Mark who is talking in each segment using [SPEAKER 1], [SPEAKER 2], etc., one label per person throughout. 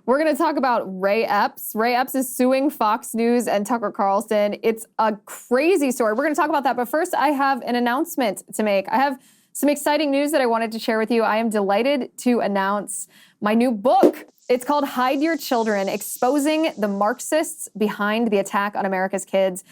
[SPEAKER 1] We're going to talk about Ray Epps. Ray Epps is suing Fox News and Tucker Carlson. It's a crazy story. We're going to talk about that. But first, I have an announcement to make. I have some exciting news that I wanted to share with you. I am delighted to announce my new book. It's called Hide Your Children, Exposing the Marxists Behind the Attack on America's Kids.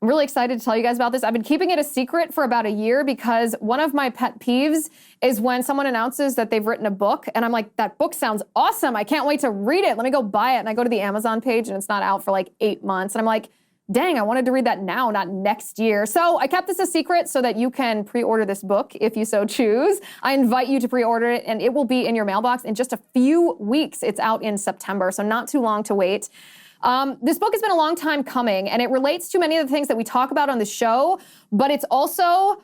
[SPEAKER 1] I'm really excited to tell you guys about this. I've been keeping it a secret for about a year because one of my pet peeves is when someone announces that they've written a book and I'm like, that book sounds awesome. I can't wait to read it. Let me go buy it. And I go to the Amazon page and it's not out for like 8 months. And I'm like, dang, I wanted to read that now, not next year. So I kept this a secret so that you can pre-order this book if you so choose. I invite you to pre-order it and it will be in your mailbox in just a few weeks. It's out in September, so not too long to wait. This book has been a long time coming, and it relates to many of the things that we talk about on the show, but it's also,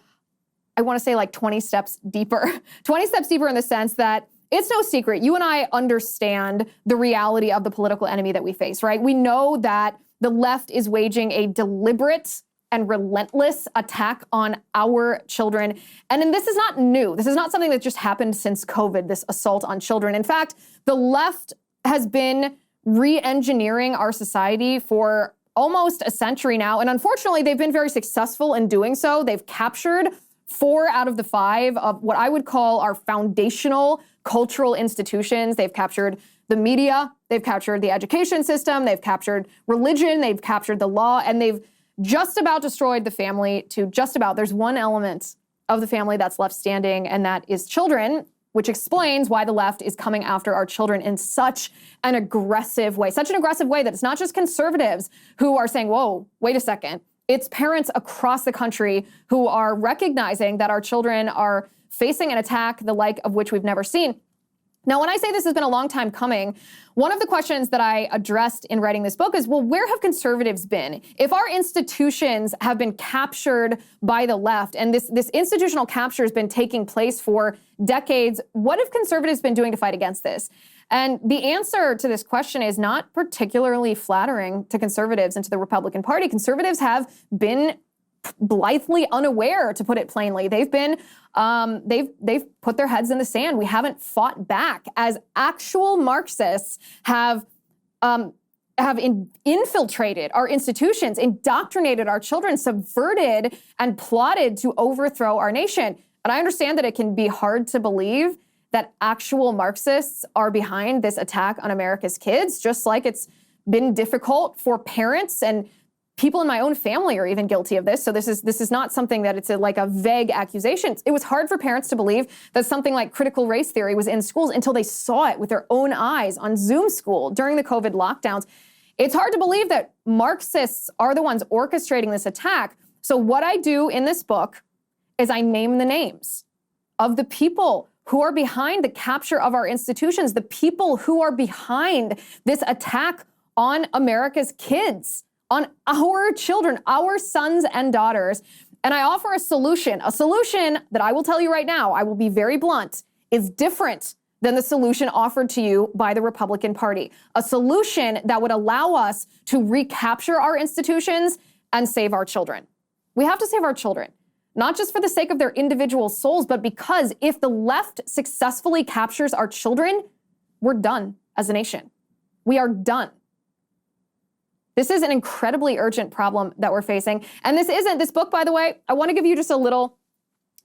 [SPEAKER 1] I want to say like 20 steps deeper. 20 steps deeper in the sense that it's no secret. You and I understand the reality of the political enemy that we face, right? We know that the left is waging a deliberate and relentless attack on our children. And then this is not new. This is not something that just happened since COVID, this assault on children. In fact, the left has been re-engineering our society for almost a century now. And unfortunately, they've been very successful in doing so. They've captured 4 out of the 5 of what I would call our foundational cultural institutions. They've captured the media, they've captured the education system, they've captured religion, they've captured the law, and they've just about destroyed the family to just about. There's one element of the family that's left standing, and that is children, which explains why the left is coming after our children in such an aggressive way that it's not just conservatives who are saying, whoa, wait a second. It's parents across the country who are recognizing that our children are facing an attack the like of which we've never seen. Now, when I say this has been a long time coming, one of the questions that I addressed in writing this book is, well, where have conservatives been? If our institutions have been captured by the left, and this institutional capture has been taking place for decades, what have conservatives been doing to fight against this? And the answer to this question is not particularly flattering to conservatives and to the Republican Party. Conservatives have been blithely unaware, to put it plainly. They've been, they've put their heads in the sand. We haven't fought back as actual Marxists have infiltrated our institutions, indoctrinated our children, subverted and plotted to overthrow our nation. And I understand that it can be hard to believe that actual Marxists are behind this attack on America's kids, just like it's been difficult for parents, and people in my own family are even guilty of this. So this is not something that it's like a vague accusation. It was hard for parents to believe that something like critical race theory was in schools until they saw it with their own eyes on Zoom school during the COVID lockdowns. It's hard to believe that Marxists are the ones orchestrating this attack. So what I do in this book is I name the names of the people who are behind the capture of our institutions, the people who are behind this attack on America's kids, on our children, our sons and daughters. And I offer a solution that I will tell you right now, I will be very blunt, is different than the solution offered to you by the Republican Party. A solution that would allow us to recapture our institutions and save our children. We have to save our children, not just for the sake of their individual souls, but because if the left successfully captures our children, we're done as a nation. We are done. This is an incredibly urgent problem that we're facing. And this book, by the way, I want to give you just a little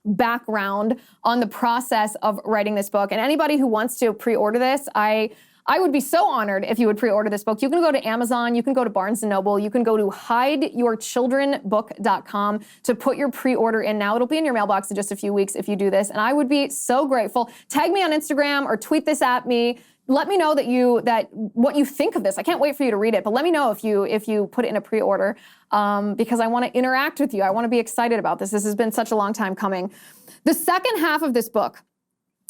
[SPEAKER 1] background on the process of writing this book. And anybody who wants to pre-order this, I would be so honored if you would pre-order this book. You can go to Amazon, you can go to Barnes & Noble, you can go to hideyourchildrenbook.com to put your pre-order in now. It'll be in your mailbox in just a few weeks if you do this. And I would be so grateful. Tag me on Instagram or tweet this at me. Let me know that what you think of this. I can't wait for you to read it, but let me know if you put it in a pre-order because I want to interact with you. I want to be excited about this. This has been such a long time coming. The second half of this book,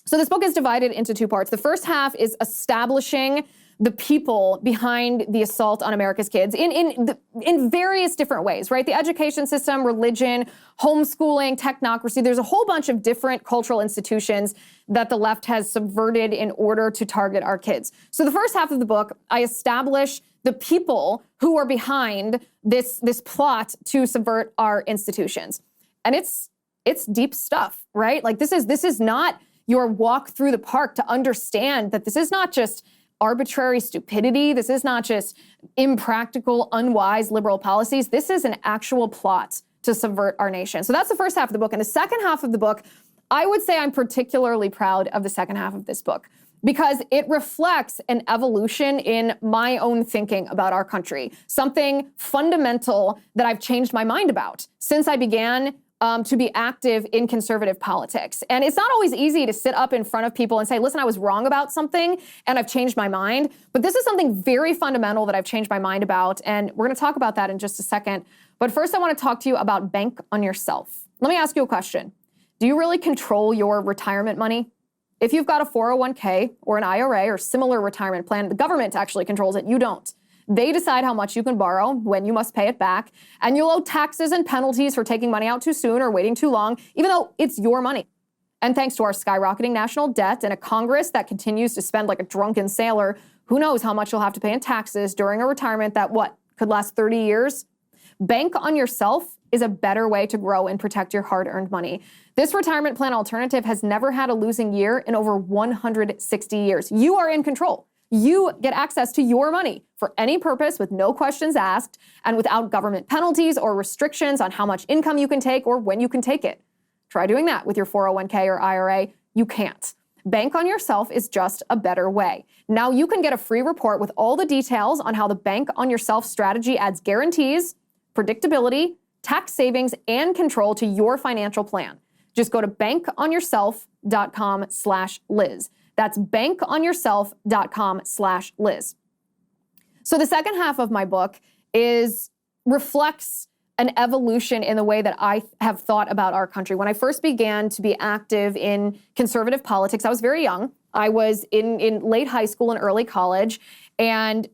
[SPEAKER 1] so this book is divided into 2 parts. The first half is establishing the people behind the assault on America's kids in various different ways, right? The education system, religion, homeschooling, technocracy. There's a whole bunch of different cultural institutions that the left has subverted in order to target our kids. So the first half of the book, I establish the people who are behind this plot to subvert our institutions. And it's deep stuff, right? Like this is not your walk through the park to understand that this is not just arbitrary stupidity. This is not just impractical, unwise liberal policies. This is an actual plot to subvert our nation. So that's the first half of the book. And the second half of the book, I would say I'm particularly proud of the second half of this book because it reflects an evolution in my own thinking about our country, something fundamental that I've changed my mind about since I began to be active in conservative politics. And it's not always easy to sit up in front of people and say, listen, I was wrong about something and I've changed my mind. But this is something very fundamental that I've changed my mind about. And we're going to talk about that in just a second. But first, I want to talk to you about bank on yourself. Let me ask you a question. Do you really control your retirement money? If you've got a 401k or an IRA or similar retirement plan, the government actually controls it. You don't. They decide how much you can borrow, when you must pay it back, and you'll owe taxes and penalties for taking money out too soon or waiting too long, even though it's your money. And thanks to our skyrocketing national debt and a Congress that continues to spend like a drunken sailor, who knows how much you'll have to pay in taxes during a retirement that, could last 30 years? Bank on yourself is a better way to grow and protect your hard-earned money. This retirement plan alternative has never had a losing year in over 160 years. You are in control. You get access to your money for any purpose with no questions asked and without government penalties or restrictions on how much income you can take or when you can take it. Try doing that with your 401k or IRA. You can't. Bank on yourself is just a better way. Now you can get a free report with all the details on how the Bank on Yourself strategy adds guarantees, predictability, tax savings, and control to your financial plan. Just go to bankonyourself.com/Liz. That's bankonyourself.com/Liz. So the second half of my book reflects an evolution in the way that I have thought about our country. When I first began to be active in conservative politics, I was very young. I was in late high school and early college, and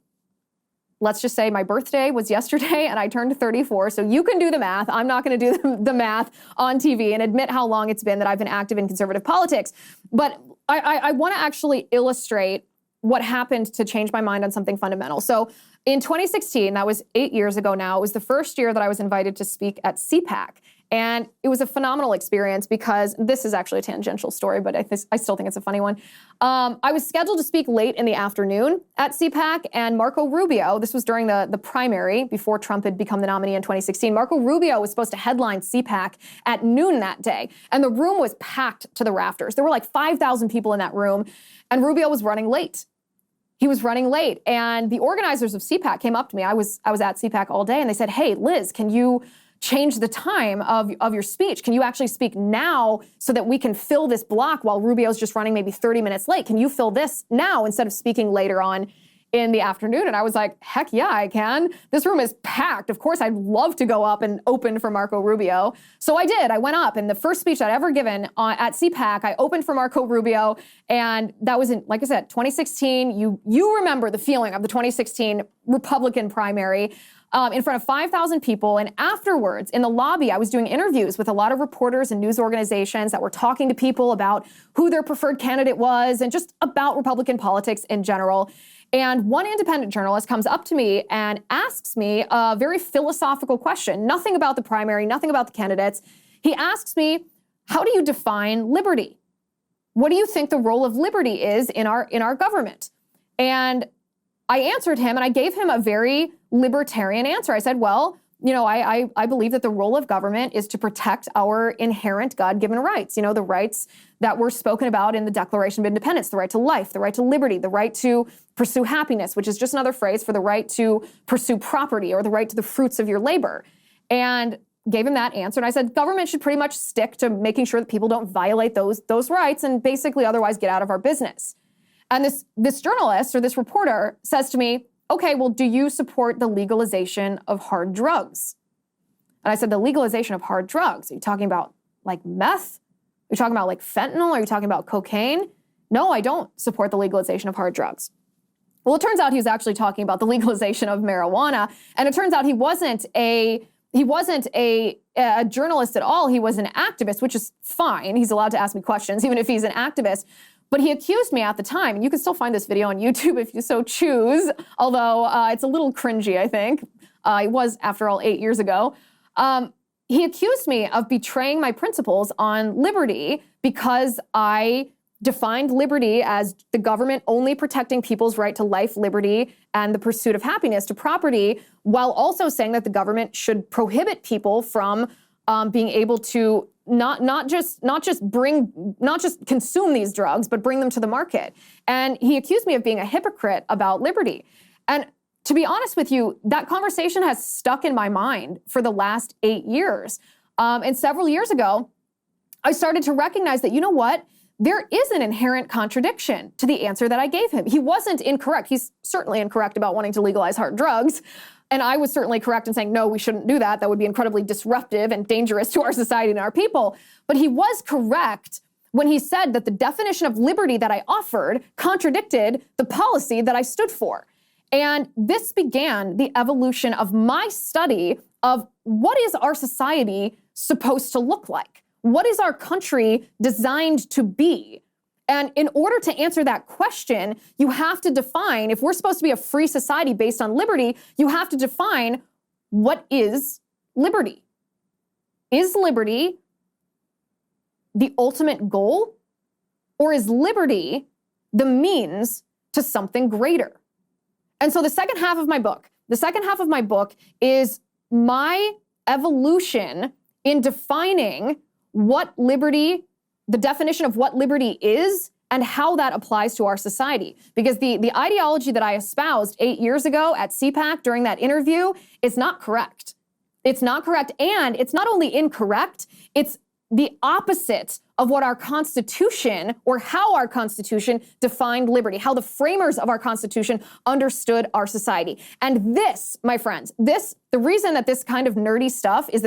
[SPEAKER 1] let's just say my birthday was yesterday and I turned 34. So you can do the math. I'm not going to do the math on TV and admit how long it's been that I've been active in conservative politics. But I want to actually illustrate what happened to change my mind on something fundamental. So in 2016, that was 8 years ago now, it was the first year that I was invited to speak at CPAC. And it was a phenomenal experience because this is actually a tangential story, but I still think it's a funny one. I was scheduled to speak late in the afternoon at CPAC, and Marco Rubio, this was during the primary before Trump had become the nominee in 2016, Marco Rubio was supposed to headline CPAC at noon that day. And the room was packed to the rafters. There were like 5,000 people in that room, and Rubio was running late. He was running late, and the organizers of CPAC came up to me. I was at CPAC all day, and they said, hey, Liz, can you change the time of your speech? Can you actually speak now so that we can fill this block while Rubio's just running maybe 30 minutes late? Can you fill this now instead of speaking later on in the afternoon? And I was like, heck yeah, I can. This room is packed. Of course, I'd love to go up and open for Marco Rubio. So I did. I went up, and the first speech I'd ever given at CPAC, I opened for Marco Rubio, and that was in, like I said, 2016. You remember the feeling of the 2016 Republican primary. In front of 5,000 people. And afterwards, in the lobby, I was doing interviews with a lot of reporters and news organizations that were talking to people about who their preferred candidate was and just about Republican politics in general. And one independent journalist comes up to me and asks me a very philosophical question, nothing about the primary, nothing about the candidates. He asks me, how do you define liberty? What do you think the role of liberty is in our government? And I answered him, and I gave him a very libertarian answer. I said, well, I believe that the role of government is to protect our inherent God-given rights, the rights that were spoken about in the Declaration of Independence, the right to life, the right to liberty, the right to pursue happiness, which is just another phrase for the right to pursue property or the right to the fruits of your labor. And gave him that answer. And I said, government should pretty much stick to making sure that people don't violate those rights and basically otherwise get out of our business. And this journalist or this reporter says to me, okay, well, do you support the legalization of hard drugs? And I said, the legalization of hard drugs? Are you talking about like meth? Are you talking about like fentanyl? Are you talking about cocaine? No, I don't support the legalization of hard drugs. Well, it turns out he was actually talking about the legalization of marijuana. And it turns out he wasn't a journalist at all. He was an activist, which is fine. He's allowed to ask me questions, even if he's an activist. But he accused me at the time, and you can still find this video on YouTube if you so choose, although it's a little cringy, I think. It was, after all, 8 years ago. He accused me of betraying my principles on liberty because I defined liberty as the government only protecting people's right to life, liberty, and the pursuit of happiness, to property, while also saying that the government should prohibit people from being able to not just consume these drugs, but bring them to the market. And he accused me of being a hypocrite about liberty. And to be honest with you, that conversation has stuck in my mind for the last 8 years. And several years ago, I started to recognize that, you know what? There is an inherent contradiction to the answer that I gave him. He wasn't incorrect. He's certainly incorrect about wanting to legalize hard drugs. And I was certainly correct in saying, no, we shouldn't do that. That would be incredibly disruptive and dangerous to our society and our people. But he was correct when he said that the definition of liberty that I offered contradicted the policy that I stood for. And this began the evolution of my study of what is our society supposed to look like? What is our country designed to be? And in order to answer that question, you have to define, if we're supposed to be a free society based on liberty, you have to define what is liberty. Is liberty the ultimate goal? Or is liberty the means to something greater? And so the second half of my book is my evolution in defining what liberty, the definition of what liberty is and how that applies to our society. Because the ideology that I espoused 8 years ago at CPAC during that interview is not correct. It's not correct, and it's not only incorrect, it's the opposite of what our Constitution, or how our Constitution defined liberty, how the framers of our Constitution understood our society. And this, my friends, the reason that this kind of nerdy stuff is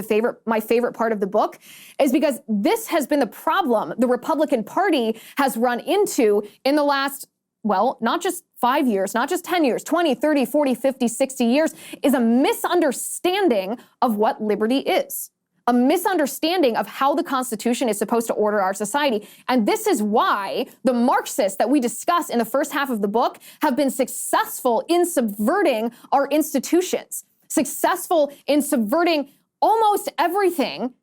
[SPEAKER 1] my favorite part of the book is because this has been the problem the Republican Party has run into in the last, well, not just 5 years, not just 10 years, 20, 30, 40, 50, 60 years, is a misunderstanding of what liberty is. A misunderstanding of how the Constitution is supposed to order our society. And this is why the Marxists that we discuss in the first half of the book have been successful in subverting our institutions, successful in subverting almost everything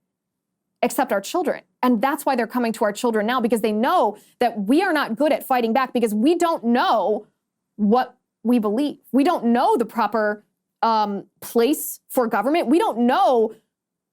[SPEAKER 1] except our children. And that's why they're coming to our children now, because they know that we are not good at fighting back because we don't know what we believe. We don't know the proper place for government. We don't know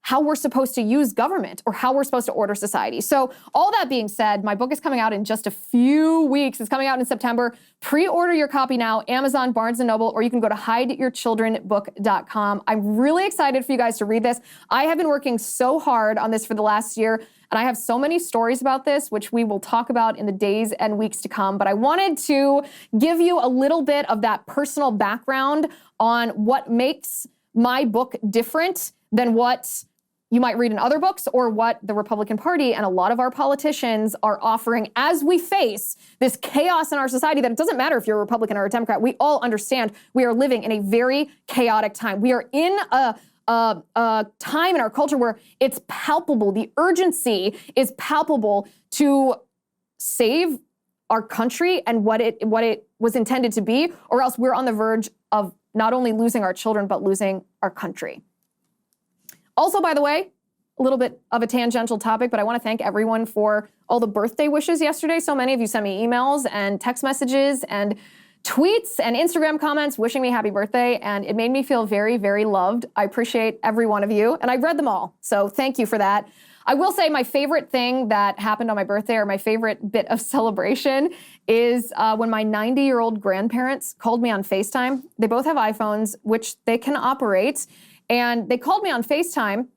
[SPEAKER 1] how we're supposed to use government or how we're supposed to order society. So all that being said, my book is coming out in just a few weeks. It's coming out in September. Pre-order your copy now, Amazon, Barnes & Noble, or you can go to hideyourchildrenbook.com. I'm really excited for you guys to read this. I have been working so hard on this for the last year, and I have so many stories about this, which we will talk about in the days and weeks to come. But I wanted to give you a little bit of that personal background on what makes my book different than what you might read in other books or what the Republican Party and a lot of our politicians are offering as we face this chaos in our society that it doesn't matter if you're a Republican or a Democrat. We all understand we are living in a very chaotic time. We are in a time in our culture where it's palpable. The urgency is palpable to save our country and what it was intended to be, or else we're on the verge of not only losing our children, but losing our country. Also, by the way, a little bit of a tangential topic, but I want to thank everyone for all the birthday wishes yesterday. So many of you sent me emails and text messages and tweets and Instagram comments wishing me happy birthday, and it made me feel very, very loved. I appreciate every one of you, and I've read them all, so thank you for that. I will say my favorite thing that happened on my birthday, or my favorite bit of celebration, is when my 90-year-old grandparents called me on FaceTime. They both have iPhones, which they can operate, and they called me on FaceTime,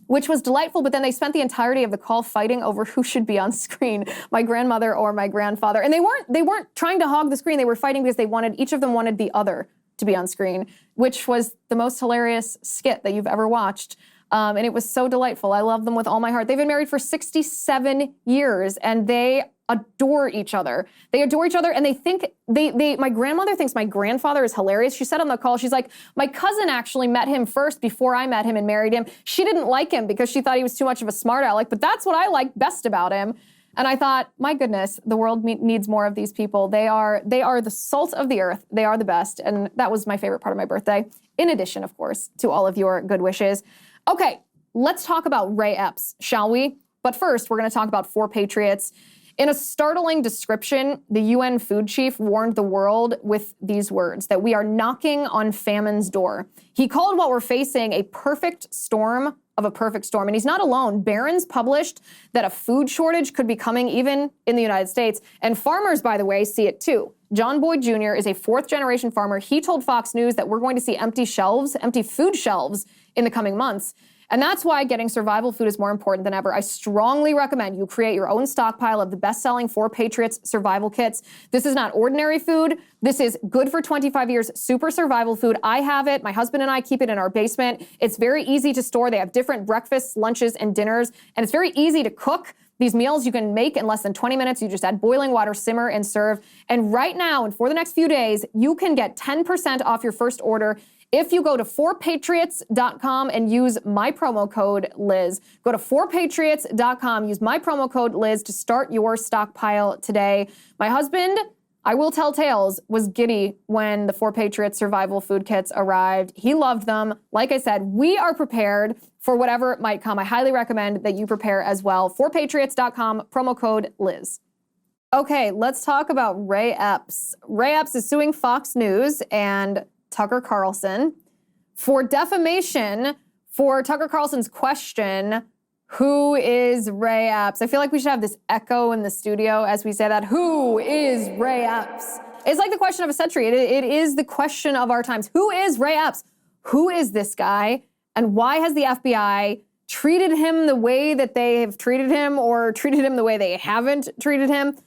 [SPEAKER 1] which was delightful, but then they spent the entirety of the call fighting over who should be on screen, my grandmother or my grandfather. And they weren't trying to hog the screen. They were fighting because each of them wanted the other to be on screen, which was the most hilarious skit that you've ever watched. And it was so delightful. I love them with all my heart. They've been married for 67 years, and they adore each other. They adore each other, and they think, my grandmother thinks my grandfather is hilarious. She said on the call, she's like, my cousin actually met him first before I met him and married him. She didn't like him because she thought he was too much of a smart aleck, but that's what I like best about him. And I thought, my goodness, the world needs more of these people. They are the salt of the earth. They are the best. And that was my favorite part of my birthday, in addition, of course, to all of your good wishes. Okay, let's talk about Ray Epps, shall we? But first, we're going to talk about 4 Patriots. In a startling description, the UN food chief warned the world with these words, that we are knocking on famine's door. He called what we're facing a perfect storm of a perfect storm. And he's not alone. Barron's published that a food shortage could be coming even in the United States. And farmers, by the way, see it too. John Boyd Jr. is a fourth-generation farmer. He told Fox News that we're going to see empty food shelves in the coming months. And that's why getting survival food is more important than ever. I strongly recommend you create your own stockpile of the best-selling 4 Patriots survival kits. This is not ordinary food. This is good for 25 years, super survival food. I have it. My husband and I keep it in our basement. It's very easy to store. They have different breakfasts, lunches, and dinners. And it's very easy to cook. These meals you can make in less than 20 minutes. You just add boiling water, simmer, and serve. And right now, and for the next few days, you can get 10% off your first order if you go to 4patriots.com and use my promo code Liz. Go to 4patriots.com, use my promo code Liz to start your stockpile today. My husband, I will tell tales, was giddy when the 4 Patriots survival food kits arrived. He loved them. Like I said, we are prepared for whatever might come. I highly recommend that you prepare as well. 4patriots.com, promo code Liz. Okay, let's talk about Ray Epps. Ray Epps is suing Fox News and Tucker Carlson for defamation for Tucker Carlson's question, who is Ray Epps? I feel like we should have this echo in the studio as we say that. Who is Ray Epps? It's like the question of a century. It is the question of our times. Who is Ray Epps? Who is this guy? And why has the FBI treated him the way that they have treated him, or treated him the way they haven't treated him?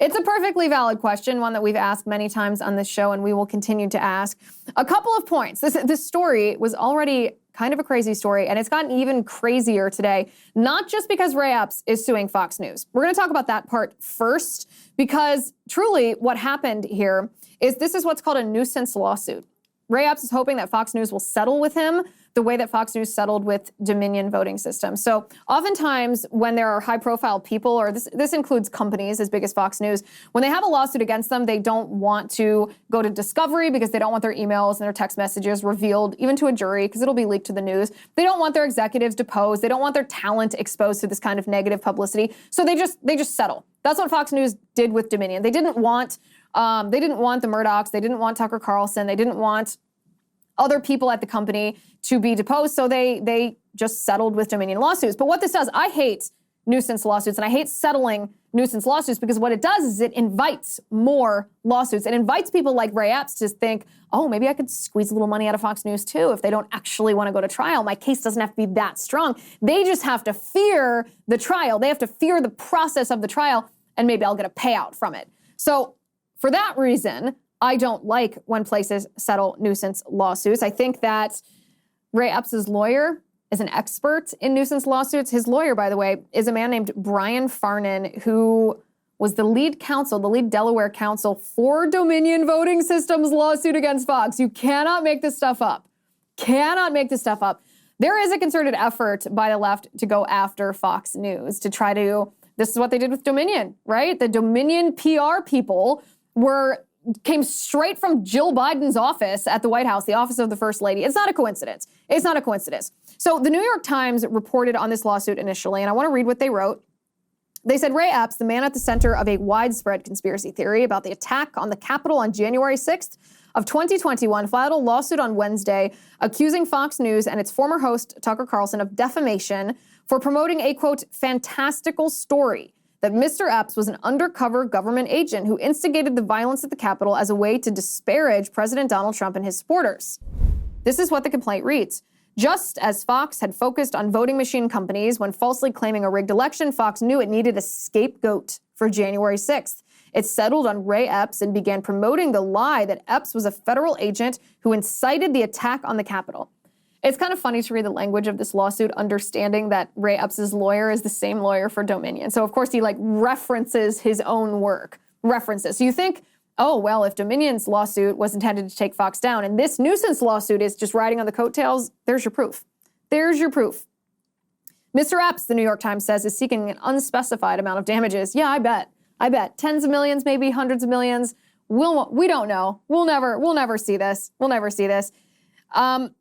[SPEAKER 1] It's a perfectly valid question, one that we've asked many times on this show, and we will continue to ask. A couple of points. This story was already kind of a crazy story, and it's gotten even crazier today, not just because Ray Epps is suing Fox News. We're going to talk about that part first, because truly what happened here is this is what's called a nuisance lawsuit. Ray Epps is hoping that Fox News will settle with him the way that Fox News settled with Dominion voting system. So oftentimes when there are high-profile people, or this includes companies as big as Fox News, when they have a lawsuit against them, they don't want to go to discovery because they don't want their emails and their text messages revealed even to a jury because it'll be leaked to the news. They don't want their executives deposed. They don't want their talent exposed to this kind of negative publicity. So they just settle. That's what Fox News did with Dominion. They didn't want the Murdochs. They didn't want Tucker Carlson. They didn't want other people at the company to be deposed, so they just settled with Dominion lawsuits. But what this does, I hate nuisance lawsuits, and I hate settling nuisance lawsuits, because what it does is it invites more lawsuits. It invites people like Ray Epps to think, oh, maybe I could squeeze a little money out of Fox News too if they don't actually want to go to trial. My case doesn't have to be that strong. They just have to fear the trial. They have to fear the process of the trial, and maybe I'll get a payout from it. So for that reason, I don't like when places settle nuisance lawsuits. I think that Ray Epps' lawyer is an expert in nuisance lawsuits. His lawyer, by the way, is a man named Brian Farnan, who was the lead Delaware counsel for Dominion voting systems lawsuit against Fox. You cannot make this stuff up. Cannot make this stuff up. There is a concerted effort by the left to go after Fox News, to try to, this is what they did with Dominion, right? The Dominion PR people came straight from Jill Biden's office at the White House, the office of the First Lady. It's not a coincidence. It's not a coincidence. So the New York Times reported on this lawsuit initially, and I want to read what they wrote. They said, Ray Epps, the man at the center of a widespread conspiracy theory about the attack on the Capitol on January 6th of 2021, filed a lawsuit on Wednesday accusing Fox News and its former host, Tucker Carlson, of defamation for promoting a, quote, fantastical story that Mr. Epps was an undercover government agent who instigated the violence at the Capitol as a way to disparage President Donald Trump and his supporters. This is what the complaint reads. Just as Fox had focused on voting machine companies when falsely claiming a rigged election, Fox knew it needed a scapegoat for January 6th. It settled on Ray Epps and began promoting the lie that Epps was a federal agent who incited the attack on the Capitol. It's kind of funny to read the language of this lawsuit, understanding that Ray Epps' lawyer is the same lawyer for Dominion. So, of course, he references his own work. So you think, oh, well, if Dominion's lawsuit was intended to take Fox down and this nuisance lawsuit is just riding on the coattails, there's your proof. There's your proof. Mr. Epps, the New York Times says, is seeking an unspecified amount of damages. Yeah, I bet. Tens of millions, maybe hundreds of millions. We don't know. We'll never see this.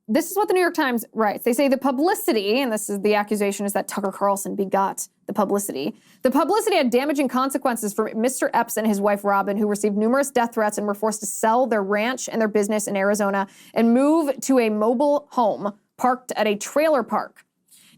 [SPEAKER 1] This is what the New York Times writes. They say the publicity, and this is the accusation, is that Tucker Carlson begot the publicity. The publicity had damaging consequences for Mr. Epps and his wife, Robin, who received numerous death threats and were forced to sell their ranch and their business in Arizona and move to a mobile home parked at a trailer park.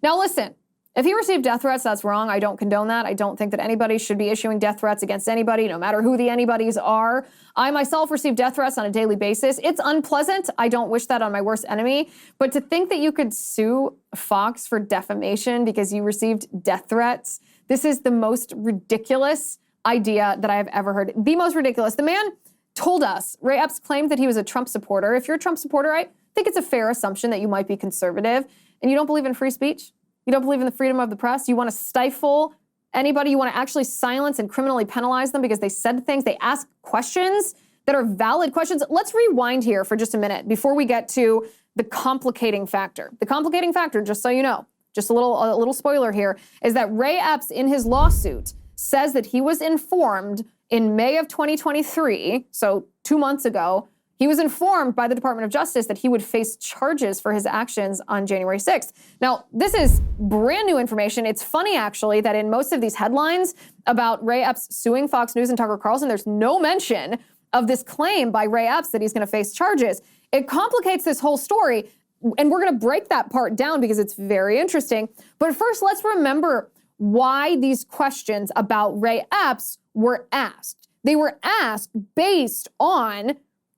[SPEAKER 1] Now listen, if he received death threats, that's wrong. I don't condone that. I don't think that anybody should be issuing death threats against anybody, no matter who the anybodies are. I myself receive death threats on a daily basis. It's unpleasant. I don't wish that on my worst enemy. But to think that you could sue Fox for defamation because you received death threats, this is the most ridiculous idea that I have ever heard. The most ridiculous. The man told us, Ray Epps claimed that he was a Trump supporter. If you're a Trump supporter, I think it's a fair assumption that you might be conservative and you don't believe in free speech. You don't believe in the freedom of the press. You want to stifle anybody. You want to actually silence and criminally penalize them because they said things. They ask questions that are valid questions. Let's rewind here for just a minute before we get to the complicating factor. The complicating factor, just so you know, just a little spoiler here, is that Ray Epps in his lawsuit says that he was informed in May of 2023, so 2 months ago, he was informed by the Department of Justice that he would face charges for his actions on January 6th. Now, this is brand new information. It's funny, actually, that in most of these headlines about Ray Epps suing Fox News and Tucker Carlson, there's no mention of this claim by Ray Epps that he's going to face charges. It complicates this whole story, and we're going to break that part down because it's very interesting. But first, let's remember why these questions about Ray Epps were asked. They were asked based on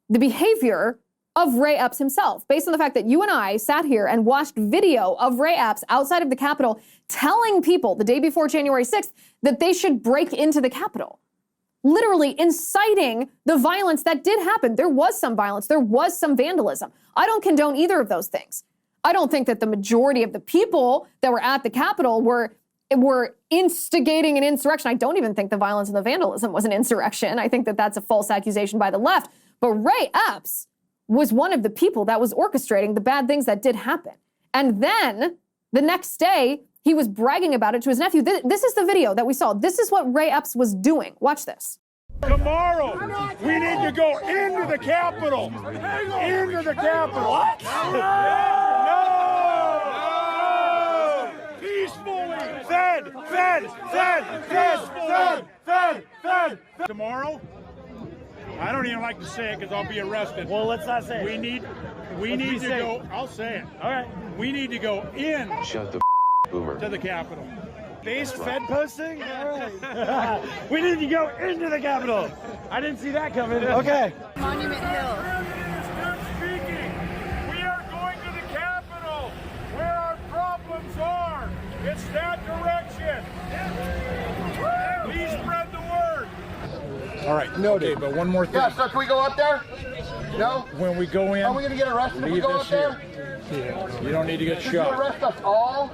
[SPEAKER 1] the behavior of Ray Epps himself, based on the fact that you and I sat here and watched video of Ray Epps outside of the Capitol telling people the day before January 6th that they should break into the Capitol, literally inciting the violence that did happen. There was some violence. There was some vandalism. I don't condone either of those things. I don't think that the majority of the people that were at the Capitol were instigating an insurrection. I don't even think the violence and the vandalism was an insurrection. I think that that's a false accusation by the left. But Ray Epps was one of the people that was orchestrating the bad things that did happen. And then the next day, he was bragging about it to his nephew. This is the video that we saw. This is what Ray Epps was doing. Watch this.
[SPEAKER 2] Tomorrow, we need to go into the Capitol. Into the Capitol. What? No! Peacefully. Fed. Tomorrow, I don't even like to say it because I'll be arrested.
[SPEAKER 3] Well, let's not say it.
[SPEAKER 2] We need to go. I'll say it.
[SPEAKER 3] All right.
[SPEAKER 2] We need to go in.
[SPEAKER 4] Shut the boomer.
[SPEAKER 2] To the Capitol.
[SPEAKER 3] Base Fed posting? All right. We need to go into the Capitol. I didn't see that coming. Okay.
[SPEAKER 5] Monument Hill.
[SPEAKER 2] Speaking. We are going to the Capitol where our problems are. It's that direction. Please spread the word. All right.
[SPEAKER 6] Noted.
[SPEAKER 2] Okay, but one more thing.
[SPEAKER 6] Yeah, so can we go up there? No?
[SPEAKER 2] When we go in,
[SPEAKER 6] Are we going to get arrested if we
[SPEAKER 2] leave
[SPEAKER 6] go
[SPEAKER 2] this
[SPEAKER 6] up there?
[SPEAKER 2] here. Yeah. You don't need to get
[SPEAKER 6] Did you
[SPEAKER 2] shot.
[SPEAKER 6] arrest us all?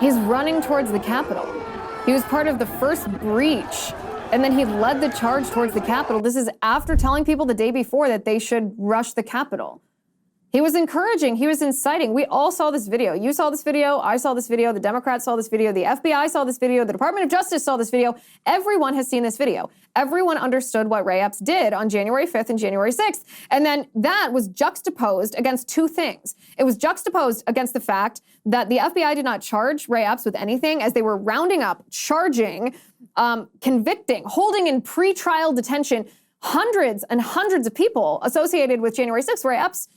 [SPEAKER 1] He's running towards the Capitol. He was part of the first breach, and then he led the charge towards the Capitol. This is after telling people the day before that they should rush the Capitol. He was encouraging, he was inciting. We all saw this video. You saw this video, I saw this video, the Democrats saw this video, the FBI saw this video, the Department of Justice saw this video. Everyone has seen this video. Everyone understood what Ray Epps did on January 5th and January 6th. And then that was juxtaposed against two things. It was juxtaposed against the fact that the FBI did not charge Ray Epps with anything as they were rounding up, charging, convicting, holding in pretrial detention hundreds and hundreds of people associated with January 6th. Ray Epps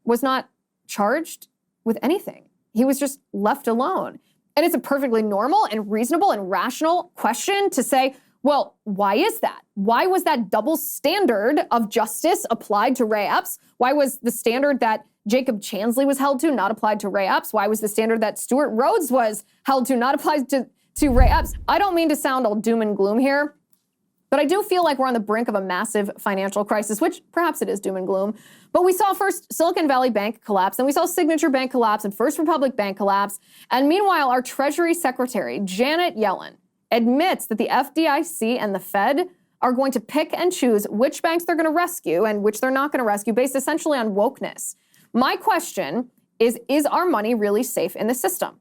[SPEAKER 1] was not charged with anything. He was just left alone. And it's a perfectly normal and reasonable and rational question to say, well, why is that? Why was that double standard of justice applied to Ray Epps? Why was the standard that Jacob Chansley was held to not applied to Ray Epps? Why was the standard that Stuart Rhodes was held to not applied to Ray Epps? I don't mean to sound all doom and gloom here, but I do feel like we're on the brink of a massive financial crisis, which perhaps it is doom and gloom. But we saw first Silicon Valley Bank collapse, then we saw Signature Bank collapse and First Republic Bank collapse. And meanwhile, our Treasury Secretary, Janet Yellen, admits that the FDIC and the Fed are going to pick and choose which banks they're going to rescue and which they're not going to rescue based essentially on wokeness. My question is our money really safe in the system?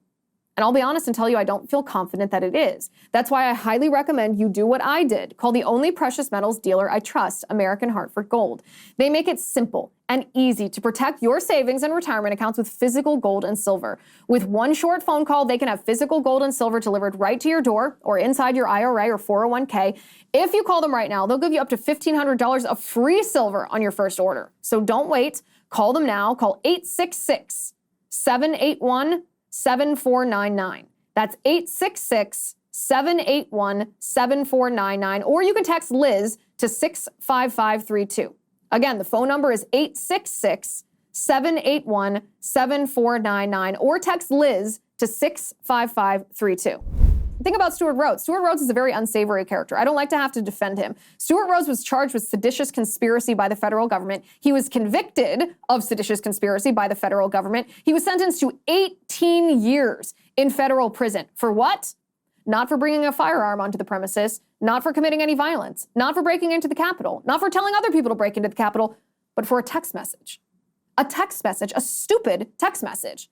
[SPEAKER 1] And I'll be honest and tell you, I don't feel confident that it is. That's why I highly recommend you do what I did. Call the only precious metals dealer I trust, American Hartford Gold. They make it simple and easy to protect your savings and retirement accounts with physical gold and silver. With one short phone call, they can have physical gold and silver delivered right to your door or inside your IRA or 401k. If you call them right now, they'll give you up to $1,500 of free silver on your first order. So don't wait. Call them now. Call 866-781-7499. That's 866-781-7499. Or you can text Liz to 65532. Again, the phone number is 866-781-7499. Or text Liz to 65532. Think about Stewart Rhodes. Stewart Rhodes is a very unsavory character. I don't like to have to defend him. Stewart Rhodes was charged with seditious conspiracy by the federal government. He was convicted of seditious conspiracy by the federal government. He was sentenced to 18 years in federal prison. For what? Not for bringing a firearm onto the premises, not for committing any violence, not for breaking into the Capitol, not for telling other people to break into the Capitol, but for a text message. A text message, a stupid text message.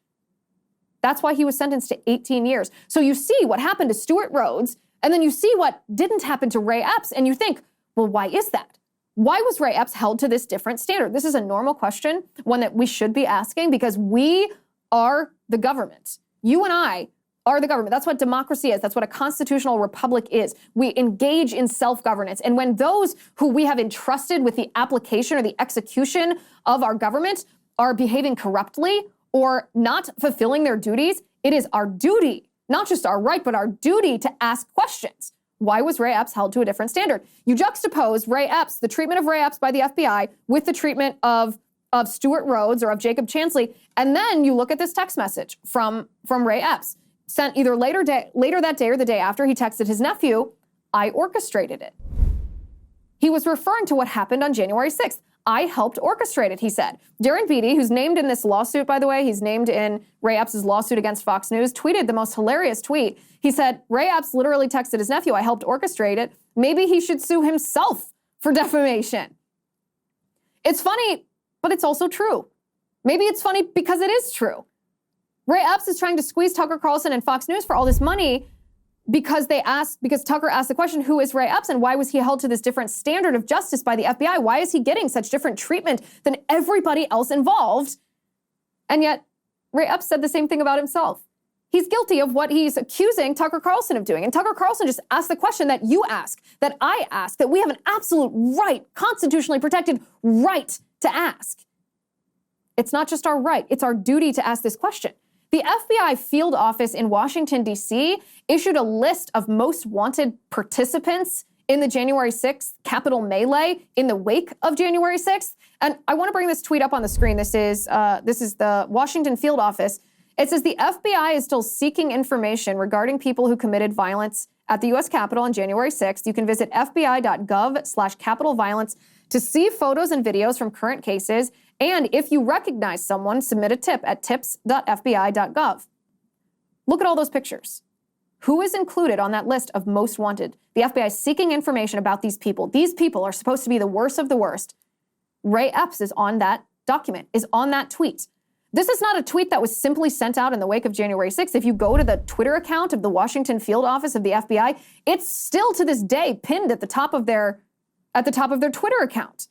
[SPEAKER 1] That's why he was sentenced to 18 years. So you see what happened to Stewart Rhodes, and then you see what didn't happen to Ray Epps, and you think, well, why is that? Why was Ray Epps held to this different standard? This is a normal question, one that we should be asking, because we are the government. You and I are the government. That's what democracy is. That's what a constitutional republic is. We engage in self-governance. And when those who we have entrusted with the application or the execution of our government are behaving corruptly, or not fulfilling their duties, it is our duty, not just our right, but our duty to ask questions. Why was Ray Epps held to a different standard? You juxtapose Ray Epps, the treatment of Ray Epps by the FBI, with the treatment of Stewart Rhodes or of Jacob Chansley, and then you look at this text message from Ray Epps, sent either later that day or the day after. He texted his nephew, "I orchestrated it." He was referring to what happened on January 6th. I helped orchestrate it, he said. Darren Beatty, who's named in this lawsuit, by the way, he's named in Ray Epps' lawsuit against Fox News, tweeted the most hilarious tweet. He said, Ray Epps literally texted his nephew, "I helped orchestrate it. Maybe he should sue himself for defamation." It's funny, but it's also true. Maybe it's funny because it is true. Ray Epps is trying to squeeze Tucker Carlson and Fox News for all this money because Tucker asked the question, who is Ray Epps and why was he held to this different standard of justice by the FBI? Why is he getting such different treatment than everybody else involved? And yet, Ray Epps said the same thing about himself. He's guilty of what he's accusing Tucker Carlson of doing. And Tucker Carlson just asked the question that you ask, that I ask, that we have an absolute right, constitutionally protected right to ask. It's not just our right, it's our duty to ask this question. The FBI field office in Washington, D.C. issued a list of most wanted participants in the January 6th Capitol melee in the wake of January 6th. And I want to bring this tweet up on the screen. This is the Washington field office. It says the FBI is still seeking information regarding people who committed violence at the U.S. Capitol on January 6th. You can visit fbi.gov/Capitol violence to see photos and videos from current cases. And if you recognize someone, submit a tip at tips.fbi.gov. Look at all those pictures. Who is included on that list of most wanted? The FBI is seeking information about these people. These people are supposed to be the worst of the worst. Ray Epps is on that document, is on that tweet. This is not a tweet that was simply sent out in the wake of January 6th. If you go to the Twitter account of the Washington field office of the FBI, it's still to this day pinned at the top of their Twitter account.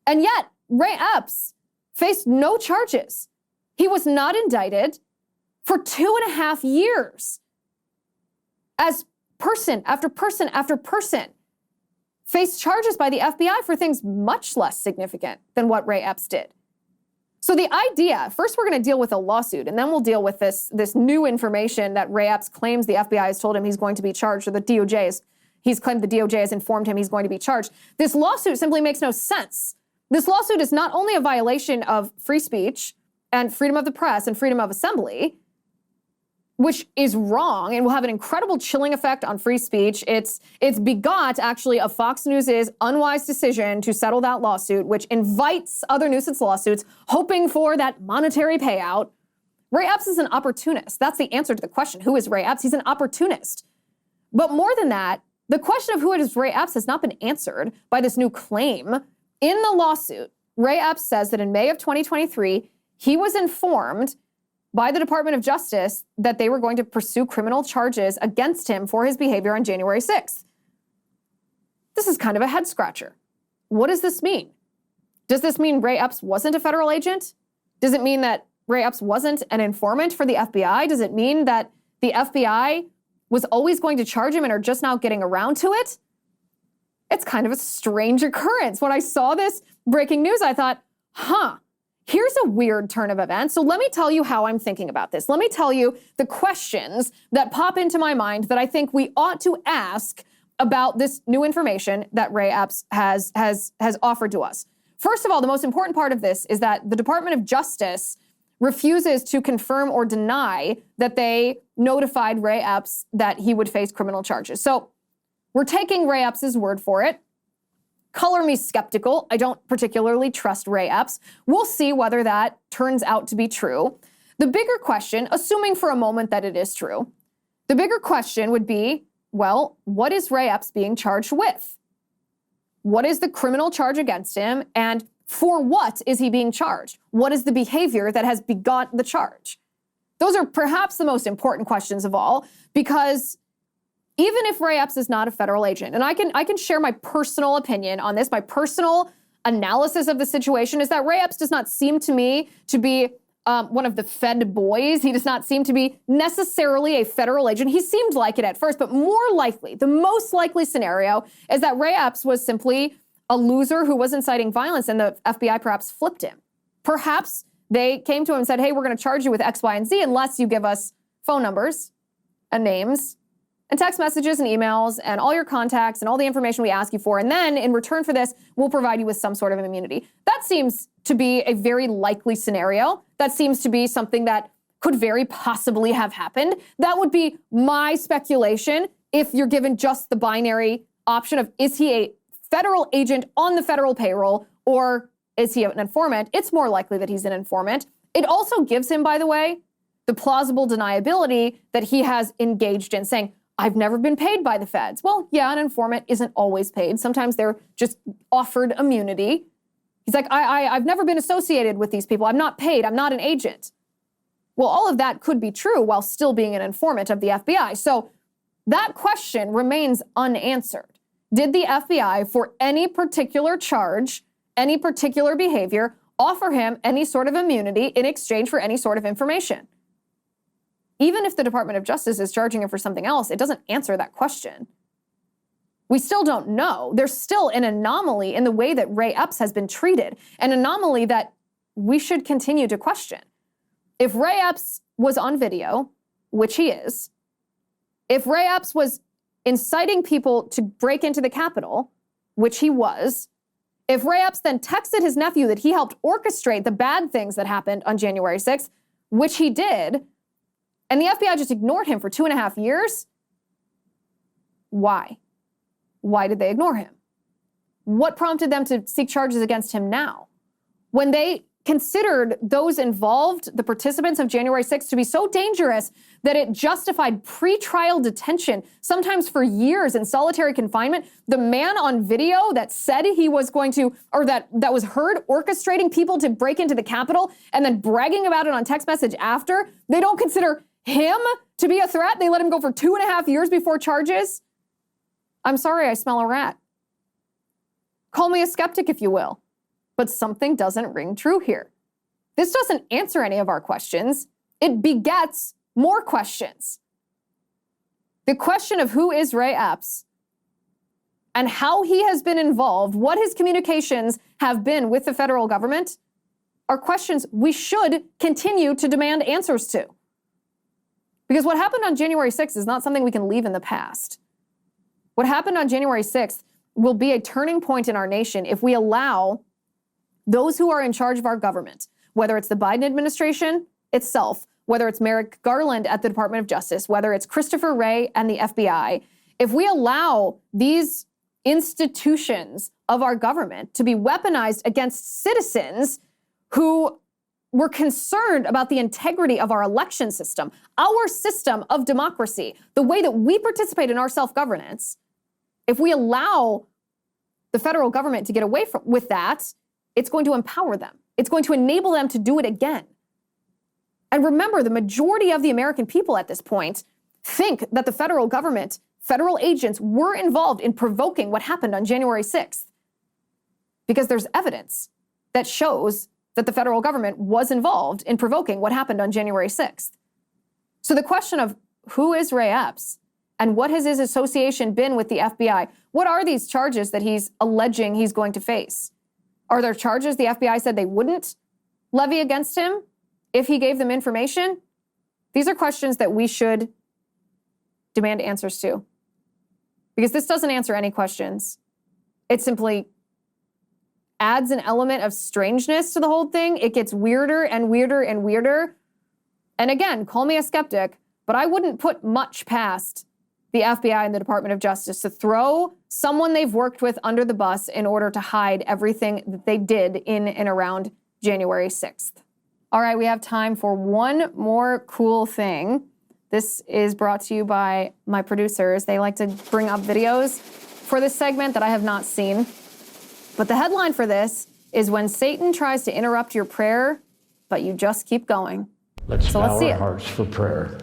[SPEAKER 1] And yet, Ray Epps faced no charges. He was not indicted for 2.5 years. As person after person after person faced charges by the FBI for things much less significant than what Ray Epps did. So the idea, first we're going to deal with a lawsuit, and then we'll deal with this new information that Ray Epps claims the FBI has told him he's going to be charged, or the DOJ he's claimed the DOJ has informed him he's going to be charged. This lawsuit simply makes no sense. This lawsuit is not only a violation of free speech and freedom of the press and freedom of assembly, which is wrong and will have an incredible chilling effect on free speech. It's begot, actually, of Fox News' unwise decision to settle that lawsuit, which invites other nuisance lawsuits, hoping for that monetary payout. Ray Epps is an opportunist. That's the answer to the question. Who is Ray Epps? He's an opportunist. But more than that, the question of who is Ray Epps has not been answered by this new claim. In the lawsuit, Ray Epps says that in May of 2023, he was informed by the Department of Justice that they were going to pursue criminal charges against him for his behavior on January 6th. This is kind of a head scratcher. What does this mean? Does this mean Ray Epps wasn't a federal agent? Does it mean that Ray Epps wasn't an informant for the FBI? Does it mean that the FBI was always going to charge him and are just now getting around to it? It's kind of a strange occurrence. When I saw this breaking news, I thought, here's a weird turn of events. So let me tell you how I'm thinking about this. Let me tell you the questions that pop into my mind that I think we ought to ask about this new information that Ray Epps has offered to us. First of all, the most important part of this is that the Department of Justice refuses to confirm or deny that they notified Ray Epps that he would face criminal charges. So we're taking Ray Epps' word for it. Color me skeptical. I don't particularly trust Ray Epps. We'll see whether that turns out to be true. The bigger question, assuming for a moment that it is true, the bigger question would be, well, what is Ray Epps being charged with? What is the criminal charge against him, and for what is he being charged? What is the behavior that has begot the charge? Those are perhaps the most important questions of all, because even if Ray Epps is not a federal agent, and I can share my personal opinion on this, my personal analysis of the situation is that Ray Epps does not seem to me to be one of the Fed boys. He does not seem to be necessarily a federal agent. He seemed like it at first, but more likely, the most likely scenario is that Ray Epps was simply a loser who was inciting violence, and the FBI perhaps flipped him. Perhaps they came to him and said, hey, we're going to charge you with X, Y, and Z unless you give us phone numbers and names and text messages and emails and all your contacts and all the information we ask you for. And then in return for this, we'll provide you with some sort of immunity. That seems to be a very likely scenario. That seems to be something that could very possibly have happened. That would be my speculation if you're given just the binary option of, is he a federal agent on the federal payroll or is he an informant? It's more likely that he's an informant. It also gives him, by the way, the plausible deniability that he has engaged in, saying, I've never been paid by the feds. Well, yeah, an informant isn't always paid. Sometimes they're just offered immunity. He's like, I've never been associated with these people. I'm not paid. I'm not an agent. Well, all of that could be true while still being an informant of the FBI. So that question remains unanswered. Did the FBI, for any particular charge, any particular behavior, offer him any sort of immunity in exchange for any sort of information? Even if the Department of Justice is charging him for something else, it doesn't answer that question. We still don't know. There's still an anomaly in the way that Ray Epps has been treated, an anomaly that we should continue to question. If Ray Epps was on video, which he is, if Ray Epps was inciting people to break into the Capitol, which he was, if Ray Epps then texted his nephew that he helped orchestrate the bad things that happened on January 6th, which he did, and the FBI just ignored him for 2.5 years, why? Why did they ignore him? What prompted them to seek charges against him now? When they considered those involved, the participants of January 6th, to be so dangerous that it justified pretrial detention, sometimes for years in solitary confinement, the man on video that said he was going to, or that was heard orchestrating people to break into the Capitol and then bragging about it on text message after, they don't consider him to be a threat. They let him go for 2.5 years before charges. I'm sorry, I smell a rat. Call me a skeptic if you will, but something doesn't ring true here. This doesn't answer any of our questions. It begets more questions. The question of who is Ray Epps and how he has been involved, what his communications have been with the federal government, are questions we should continue to demand answers to. Because what happened on January 6th is not something we can leave in the past. What happened on January 6th will be a turning point in our nation if we allow those who are in charge of our government, whether it's the Biden administration itself, whether it's Merrick Garland at the Department of Justice, whether it's Christopher Wray and the FBI, if we allow these institutions of our government to be weaponized against citizens who we're concerned about the integrity of our election system, our system of democracy, the way that we participate in our self-governance, if we allow the federal government to get away with that, it's going to empower them. It's going to enable them to do it again. And remember, the majority of the American people at this point think that the federal government, federal agents were involved in provoking what happened on January 6th. Because there's evidence that shows that the federal government was involved in provoking what happened on January 6th. So the question of who is Ray Epps and what has his association been with the FBI? What are these charges that he's alleging he's going to face? Are there charges the FBI said they wouldn't levy against him if he gave them information? These are questions that we should demand answers to. Because this doesn't answer any questions. It simply adds an element of strangeness to the whole thing. It gets weirder and weirder and weirder. And again, call me a skeptic, but I wouldn't put much past the FBI and the Department of Justice to throw someone they've worked with under the bus in order to hide everything that they did in and around January 6th. All right, we have time for one more cool thing. This is brought to you by my producers. They like to bring up videos for this segment that I have not seen. But the headline for this is when Satan tries to interrupt your prayer, but you just keep going.
[SPEAKER 4] Let's bow
[SPEAKER 1] see
[SPEAKER 4] our
[SPEAKER 1] it.
[SPEAKER 4] hearts for prayer.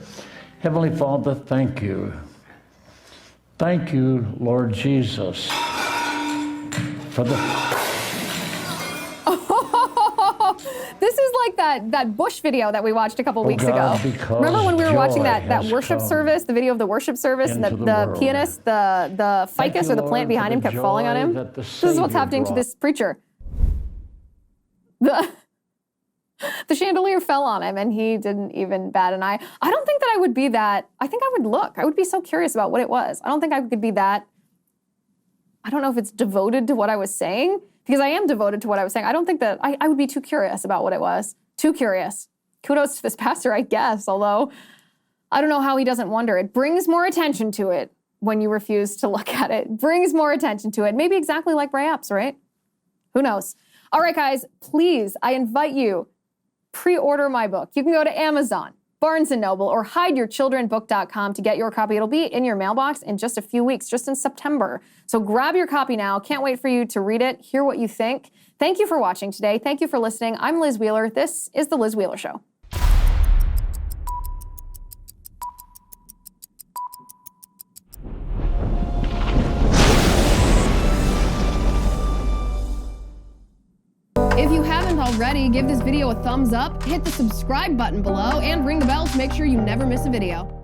[SPEAKER 4] Heavenly Father, thank you. Thank you, Lord Jesus, for the...
[SPEAKER 1] This is like that Bush video that we watched a couple weeks
[SPEAKER 4] God,
[SPEAKER 1] ago.
[SPEAKER 4] because
[SPEAKER 1] Remember when we were watching
[SPEAKER 4] joy
[SPEAKER 1] that
[SPEAKER 4] has
[SPEAKER 1] worship
[SPEAKER 4] come
[SPEAKER 1] service, the video of the worship service, and
[SPEAKER 4] into
[SPEAKER 1] the
[SPEAKER 4] the world.
[SPEAKER 1] pianist, the
[SPEAKER 4] Thank
[SPEAKER 1] ficus
[SPEAKER 4] you,
[SPEAKER 1] or the
[SPEAKER 4] Lord,
[SPEAKER 1] plant behind
[SPEAKER 4] for
[SPEAKER 1] him
[SPEAKER 4] the
[SPEAKER 1] kept falling on
[SPEAKER 4] joy
[SPEAKER 1] him?
[SPEAKER 4] that the
[SPEAKER 1] This is what's
[SPEAKER 4] Savior
[SPEAKER 1] happening to
[SPEAKER 4] brought.
[SPEAKER 1] this preacher. The chandelier fell on him and he didn't even bat an eye. I don't think that I would be that. I think I would look. I would be so curious about what it was. I don't think I could be that. I don't know if it's devoted to what I was saying, because I am devoted to what I was saying. I don't think that I would be too curious about what it was. Too curious. Kudos to this pastor, I guess, although I don't know how he doesn't wonder. It brings more attention to it when you refuse to look at it. Brings more attention to it. Maybe exactly like Ray Epps, right? Who knows? All right, guys, please, I invite you, pre-order my book. You can go to Amazon, Barnes & Noble, or hideyourchildrenbook.com to get your copy. It'll be in your mailbox in just a few weeks, just in September. So grab your copy now. Can't wait for you to read it, hear what you think. Thank you for watching today. Thank you for listening. I'm Liz Wheeler. This is The Liz Wheeler Show. If you haven't already, give this video a thumbs up, hit the subscribe button below, and ring the bell to make sure you never miss a video.